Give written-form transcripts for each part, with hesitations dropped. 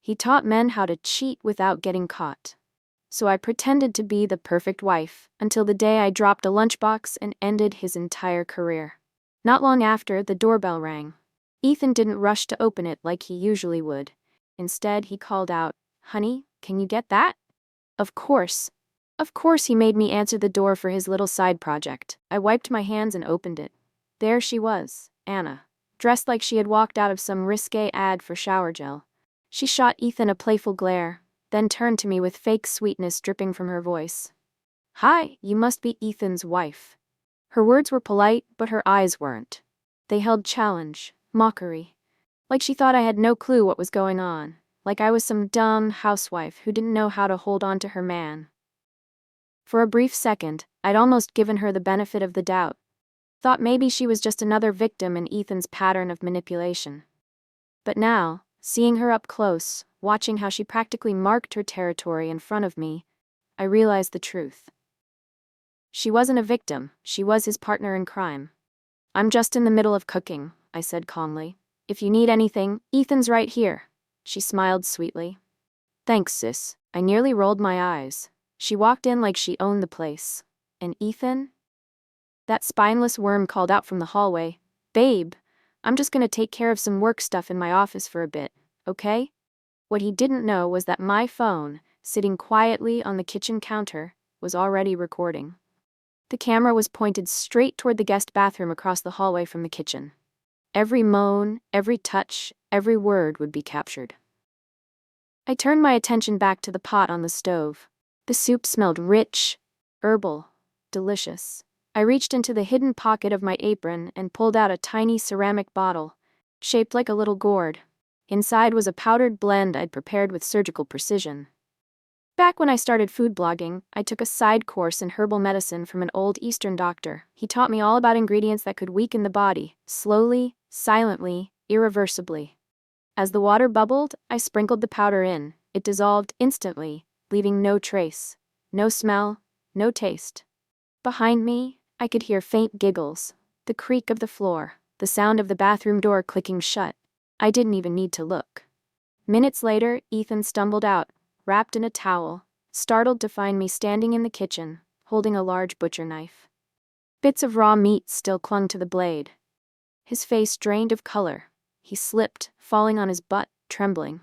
He taught men how to cheat without getting caught. So I pretended to be the perfect wife, until the day I dropped a lunchbox and ended his entire career. Not long after, the doorbell rang. Ethan didn't rush to open it like he usually would. Instead, he called out, "Honey, can you get that?" Of course. Of course he made me answer the door for his little side project. I wiped my hands and opened it. There she was, Anna, dressed like she had walked out of some risque ad for shower gel. She shot Ethan a playful glare, then turned to me with fake sweetness dripping from her voice. "Hi, you must be Ethan's wife." Her words were polite, but her eyes weren't. They held challenge, mockery. Like she thought I had no clue what was going on. Like I was some dumb housewife who didn't know how to hold on to her man. For a brief second, I'd almost given her the benefit of the doubt. Thought maybe she was just another victim in Ethan's pattern of manipulation. But now, seeing her up close, watching how she practically marked her territory in front of me, I realized the truth. She wasn't a victim, she was his partner in crime. "I'm just in the middle of cooking," I said calmly. "If you need anything, Ethan's right here." She smiled sweetly. "Thanks, sis." I nearly rolled my eyes. She walked in like she owned the place. And Ethan? That spineless worm called out from the hallway, "Babe, I'm just gonna take care of some work stuff in my office for a bit, okay?" What he didn't know was that my phone, sitting quietly on the kitchen counter, was already recording. The camera was pointed straight toward the guest bathroom across the hallway from the kitchen. Every moan, every touch, every word would be captured. I turned my attention back to the pot on the stove. The soup smelled rich, herbal, delicious. I reached into the hidden pocket of my apron and pulled out a tiny ceramic bottle, shaped like a little gourd. Inside was a powdered blend I'd prepared with surgical precision. Back when I started food blogging, I took a side course in herbal medicine from an old Eastern doctor. He taught me all about ingredients that could weaken the body, slowly, silently, irreversibly. As the water bubbled, I sprinkled the powder in. It dissolved instantly, leaving no trace, no smell, no taste. Behind me, I could hear faint giggles, the creak of the floor, the sound of the bathroom door clicking shut. I didn't even need to look. Minutes later, Ethan stumbled out, wrapped in a towel, startled to find me standing in the kitchen, holding a large butcher knife. Bits of raw meat still clung to the blade. His face drained of color. He slipped, falling on his butt, trembling.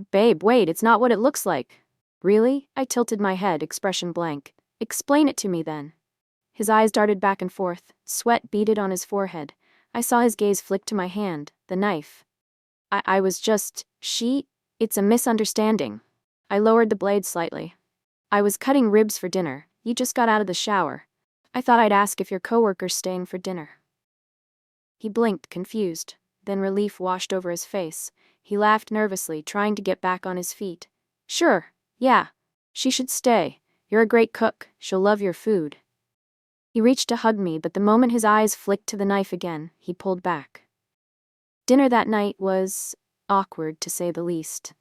"Babe, wait, it's not what it looks like." "Really?" I tilted my head, expression blank. "Explain it to me then." His eyes darted back and forth, sweat beaded on his forehead. I saw his gaze flick to my hand, the knife. I was just, it's a misunderstanding." I lowered the blade slightly. "I was cutting ribs for dinner. You just got out of the shower. I thought I'd ask if your coworker's staying for dinner." He blinked, confused. Then relief washed over his face. He laughed nervously, trying to get back on his feet. "Sure, yeah. She should stay. You're a great cook. She'll love your food." He reached to hug me, but the moment his eyes flicked to the knife again, he pulled back. Dinner that night was awkward, to say the least.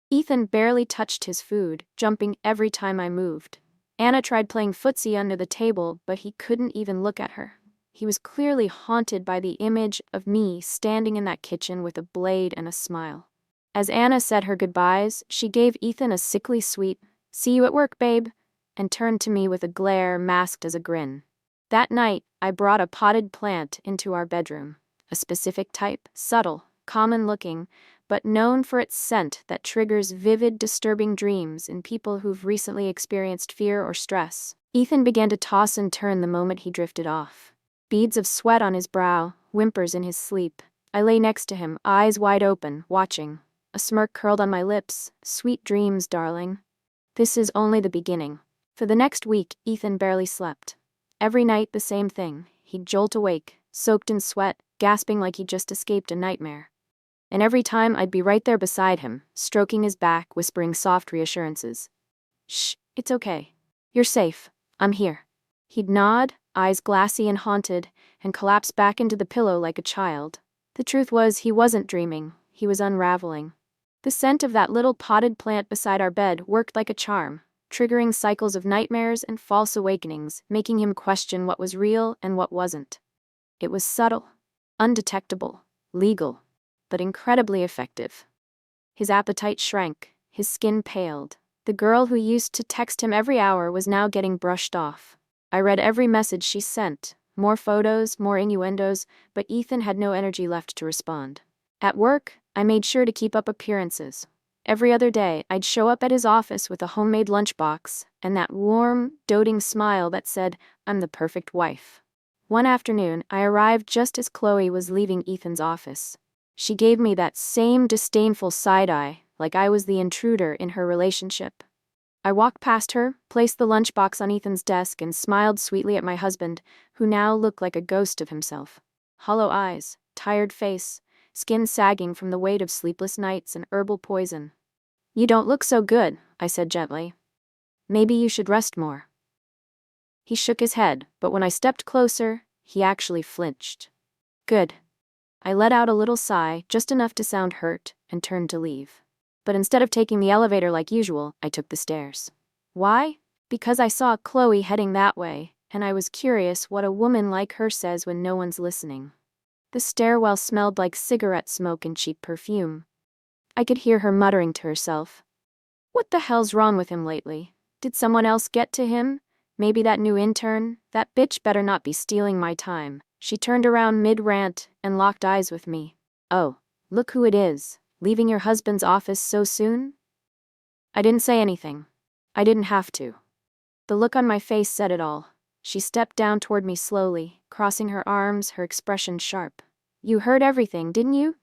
Ethan barely touched his food, jumping every time I moved. Anna tried playing footsie under the table, but he couldn't even look at her. He was clearly haunted by the image of me standing in that kitchen with a blade and a smile. As Anna said her goodbyes, she gave Ethan a sickly sweet, "See you at work, babe," and turned to me with a glare masked as a grin. That night, I brought a potted plant into our bedroom. A specific type, subtle, common-looking, but known for its scent that triggers vivid, disturbing dreams in people who've recently experienced fear or stress. Ethan began to toss and turn the moment he drifted off. Beads of sweat on his brow, whimpers in his sleep. I lay next to him, eyes wide open, watching. A smirk curled on my lips. "Sweet dreams, darling. This is only the beginning." For the next week, Ethan barely slept. Every night the same thing. He'd jolt awake, soaked in sweat, gasping like he'd just escaped a nightmare. And every time I'd be right there beside him, stroking his back, whispering soft reassurances. "Shh, it's okay. You're safe. I'm here." He'd nod, eyes glassy and haunted, and collapse back into the pillow like a child. The truth was, he wasn't dreaming. He was unraveling. The scent of that little potted plant beside our bed worked like a charm, triggering cycles of nightmares and false awakenings, making him question what was real and what wasn't. It was subtle, undetectable, legal, but incredibly effective. His appetite shrank, his skin paled. The girl who used to text him every hour was now getting brushed off. I read every message she sent, more photos, more innuendos, but Ethan had no energy left to respond. At work, I made sure to keep up appearances. Every other day, I'd show up at his office with a homemade lunchbox and that warm, doting smile that said, "I'm the perfect wife." One afternoon, I arrived just as Chloe was leaving Ethan's office. She gave me that same disdainful side-eye, like I was the intruder in her relationship. I walked past her, placed the lunchbox on Ethan's desk, and smiled sweetly at my husband, who now looked like a ghost of himself. Hollow eyes, tired face, skin sagging from the weight of sleepless nights and herbal poison. "You don't look so good," I said gently. "Maybe you should rest more." He shook his head, but when I stepped closer, he actually flinched. "Good." I let out a little sigh, just enough to sound hurt, and turned to leave. But instead of taking the elevator like usual, I took the stairs. Why? Because I saw Chloe heading that way, and I was curious what a woman like her says when no one's listening. The stairwell smelled like cigarette smoke and cheap perfume. I could hear her muttering to herself. "What the hell's wrong with him lately? Did someone else get to him? Maybe that new intern? That bitch better not be stealing my time." She turned around mid-rant and locked eyes with me. "Oh, look who it is. Leaving your husband's office so soon?" I didn't say anything. I didn't have to. The look on my face said it all. She stepped down toward me slowly, crossing her arms, her expression sharp. "You heard everything, didn't you?"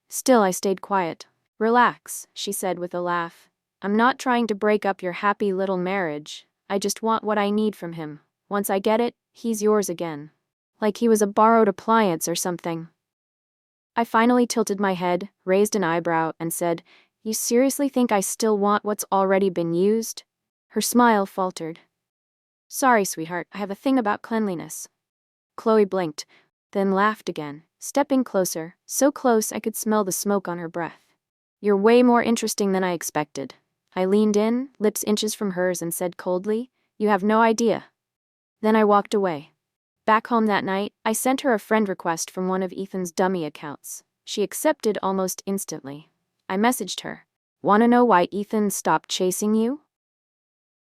Still, I stayed quiet. "Relax," she said with a laugh. "I'm not trying to break up your happy little marriage. I just want what I need from him. Once I get it, he's yours again. Like he was a borrowed appliance or something." I finally tilted my head, raised an eyebrow, and said, "You seriously think I still want what's already been used?" Her smile faltered. "Sorry, sweetheart, I have a thing about cleanliness." Chloe blinked, then laughed again, stepping closer, so close I could smell the smoke on her breath. "You're way more interesting than I expected." I leaned in, lips inches from hers, and said coldly, "You have no idea." Then I walked away. Back home that night, I sent her a friend request from one of Ethan's dummy accounts. She accepted almost instantly. I messaged her, "Wanna know why Ethan stopped chasing you?"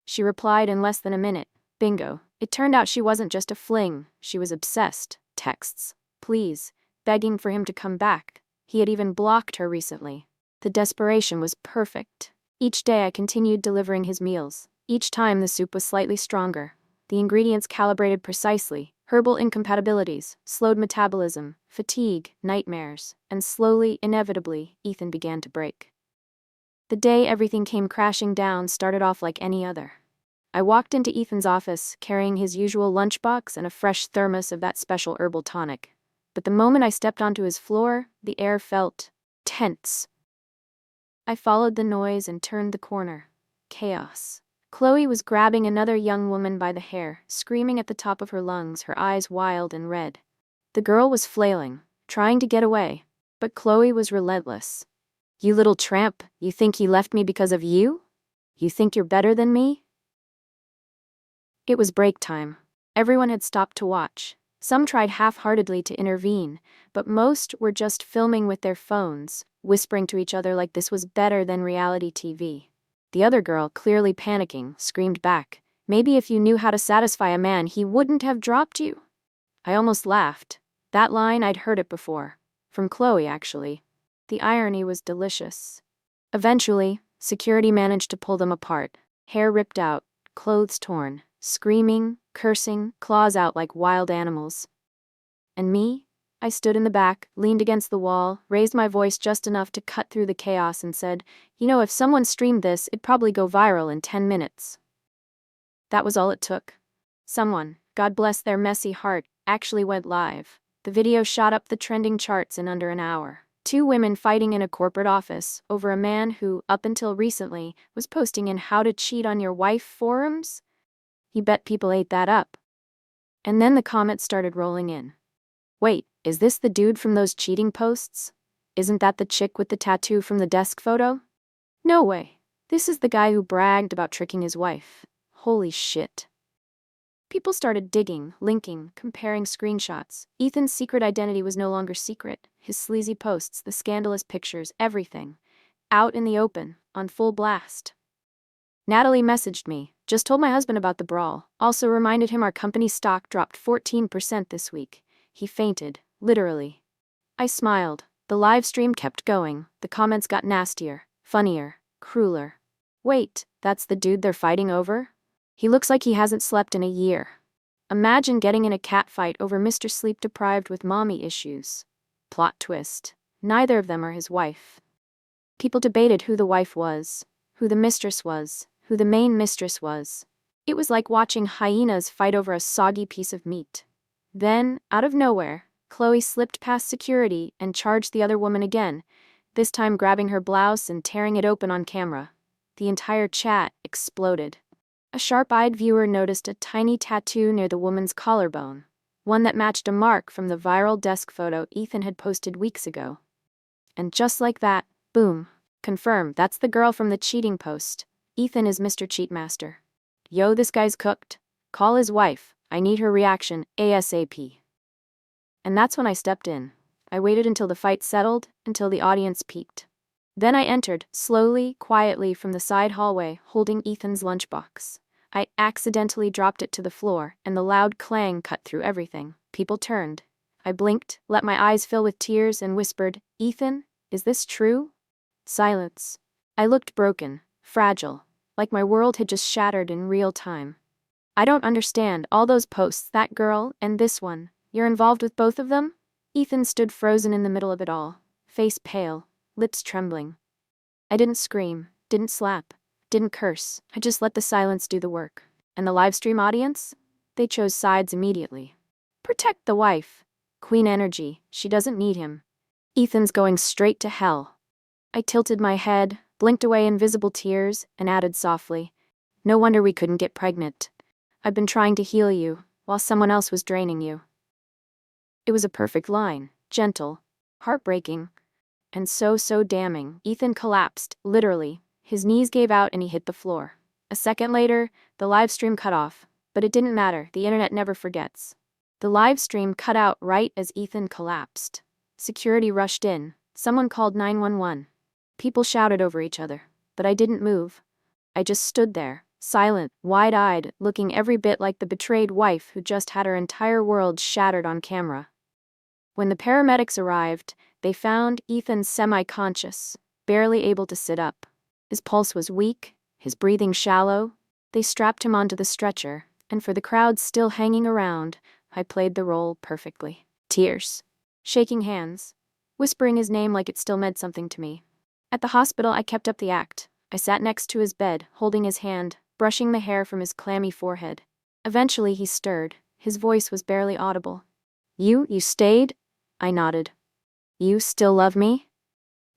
She replied in less than a minute. Bingo. It turned out she wasn't just a fling, she was obsessed. Texts, please, begging for him to come back. He had even blocked her recently. The desperation was perfect. Each day I continued delivering his meals. Each time the soup was slightly stronger. The ingredients calibrated precisely. Herbal incompatibilities, slowed metabolism, fatigue, nightmares, and slowly, inevitably, Ethan began to break. The day everything came crashing down started off like any other. I walked into Ethan's office, carrying his usual lunchbox and a fresh thermos of that special herbal tonic. But the moment I stepped onto his floor, the air felt tense. I followed the noise and turned the corner. Chaos. Chloe was grabbing another young woman by the hair, screaming at the top of her lungs, her eyes wild and red. The girl was flailing, trying to get away, but Chloe was relentless. "You little tramp, you think he left me because of you? You think you're better than me?" It was break time. Everyone had stopped to watch. Some tried half-heartedly to intervene, but most were just filming with their phones, whispering to each other like this was better than reality TV. The other girl, clearly panicking, screamed back, "Maybe if you knew how to satisfy a man, he wouldn't have dropped you." I almost laughed. That line, I'd heard it before. From Chloe, actually. The irony was delicious. Eventually, security managed to pull them apart. Hair ripped out, clothes torn, screaming, cursing, claws out like wild animals. And me? I stood in the back, leaned against the wall, raised my voice just enough to cut through the chaos and said, "You know, if someone streamed this, it'd probably go viral in 10 minutes. That was all it took. Someone, God bless their messy heart, actually went live. The video shot up the trending charts in under an hour. 2 women fighting in a corporate office over a man who, up until recently, was posting in how to cheat on your wife forums? You bet people ate that up. And then the comments started rolling in. "Wait, is this the dude from those cheating posts? Isn't that the chick with the tattoo from the desk photo? No way. This is the guy who bragged about tricking his wife. Holy shit." People started digging, linking, comparing screenshots. Ethan's secret identity was no longer secret. His sleazy posts, the scandalous pictures, everything. out in the open, on full blast. Natalie messaged me, just told my husband about the brawl, also reminded him our company stock dropped 14% this week. He fainted, literally. I smiled. The live stream kept going, the comments got nastier, funnier, crueler. Wait, that's the dude they're fighting over? He looks like he hasn't slept in a year. Imagine getting in a catfight over Mr. Sleep-deprived with mommy issues. Plot twist. Neither of them are his wife. People debated who the wife was, who the mistress was, who the main mistress was. It was like watching hyenas fight over a soggy piece of meat. Then, out of nowhere, Chloe slipped past security and charged the other woman again, this time grabbing her blouse and tearing it open on camera. The entire chat exploded. A sharp-eyed viewer noticed a tiny tattoo near the woman's collarbone, one that matched a mark from the viral desk photo Ethan had posted weeks ago. And just like that, boom, confirmed, that's the girl from the cheating post. Ethan is Mr. Cheatmaster. Yo, this guy's cooked. Call his wife. I need her reaction, ASAP. And that's when I stepped in. I waited until the fight settled, until the audience peaked. Then I entered, slowly, quietly from the side hallway, holding Ethan's lunchbox. I accidentally dropped it to the floor, and the loud clang cut through everything. People turned. I blinked, let my eyes fill with tears, and whispered, "Ethan, is this true?" Silence. I looked broken, fragile, like my world had just shattered in real time. I don't understand all those posts, that girl, and this one. You're involved with both of them? Ethan stood frozen in the middle of it all, face pale, lips trembling. I didn't scream, didn't slap, didn't curse. I just let the silence do the work. And the livestream audience? They chose sides immediately. Protect the wife. Queen energy, she doesn't need him. Ethan's going straight to hell. I tilted my head, blinked away invisible tears, and added softly, "No wonder we couldn't get pregnant. I've been trying to heal you, while someone else was draining you." It was a perfect line, gentle, heartbreaking, and so damning. Ethan collapsed, literally. His knees gave out and he hit the floor. A second later, the live stream cut off, but it didn't matter, the internet never forgets. The live stream cut out right as Ethan collapsed. Security rushed in, someone called 911. People shouted over each other, but I didn't move. I just stood there, silent, wide-eyed, looking every bit like the betrayed wife who just had her entire world shattered on camera. When the paramedics arrived, they found Ethan semi-conscious, barely able to sit up. His pulse was weak, his breathing shallow. They strapped him onto the stretcher, and for the crowd still hanging around, I played the role perfectly. Tears. Shaking hands. Whispering his name like it still meant something to me. At the hospital, I kept up the act. I sat next to his bed, holding his hand, brushing the hair from his clammy forehead. Eventually he stirred. His voice was barely audible. You stayed?" I nodded. "You still love me?"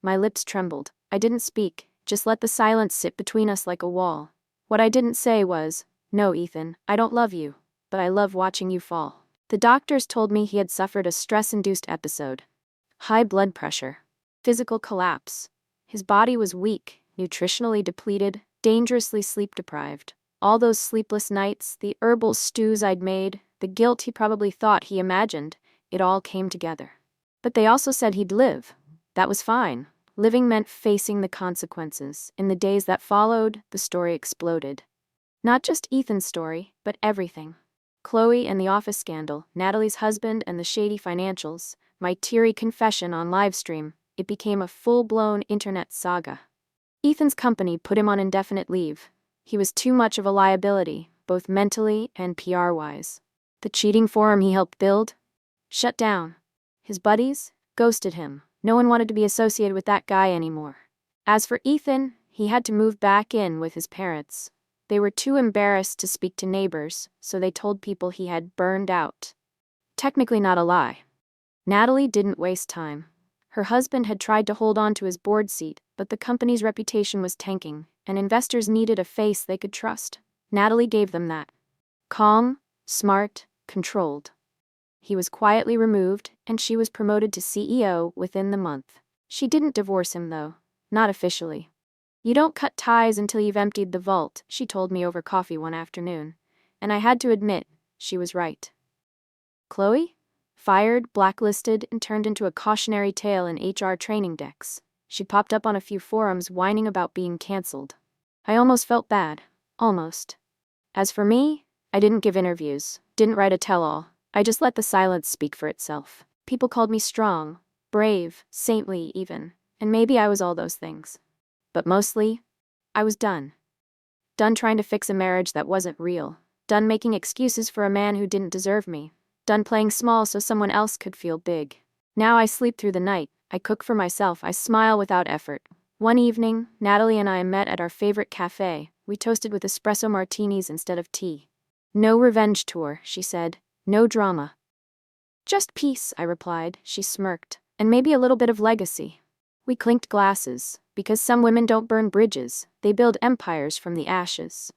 My lips trembled. I didn't speak, just let the silence sit between us like a wall. What I didn't say was, "No, Ethan, I don't love you, but I love watching you fall." The doctors told me he had suffered a stress-induced episode. High blood pressure. Physical collapse. His body was weak, nutritionally depleted, dangerously sleep-deprived. All those sleepless nights, the herbal stews I'd made, the guilt he probably thought he imagined, it all came together. But they also said he'd live. That was fine. Living meant facing the consequences. In the days that followed, the story exploded. Not just Ethan's story, but everything. Chloe and the office scandal, Natalie's husband and the shady financials, my teary confession on livestream. It became a full-blown internet saga. Ethan's company put him on indefinite leave. He was too much of a liability, both mentally and PR-wise. The cheating forum he helped build? Shut down. His buddies? Ghosted him. No one wanted to be associated with that guy anymore. As for Ethan, he had to move back in with his parents. They were too embarrassed to speak to neighbors, so they told people he had burned out. Technically not a lie. Natalie didn't waste time. Her husband had tried to hold on to his board seat, but the company's reputation was tanking, and investors needed a face they could trust. Natalie gave them that. Calm, smart, controlled. He was quietly removed, and she was promoted to CEO within the month. She didn't divorce him, though. Not officially. "You don't cut ties until you've emptied the vault," she told me over coffee one afternoon. And I had to admit, she was right. Chloe? Fired, blacklisted, and turned into a cautionary tale in HR training decks. She popped up on a few forums whining about being cancelled. I almost felt bad. Almost. As for me, I didn't give interviews, didn't write a tell-all. I just let the silence speak for itself. People called me strong, brave, saintly even, and maybe I was all those things. But mostly, I was done. Done trying to fix a marriage that wasn't real. Done making excuses for a man who didn't deserve me. Done playing small so someone else could feel big. Now I sleep through the night, I cook for myself, I smile without effort. One evening, Natalie and I met at our favorite cafe. We toasted with espresso martinis instead of tea. No revenge tour, she said. No drama. Just peace, I replied. She smirked. And maybe a little bit of legacy. We clinked glasses, because some women don't burn bridges, they build empires from the ashes.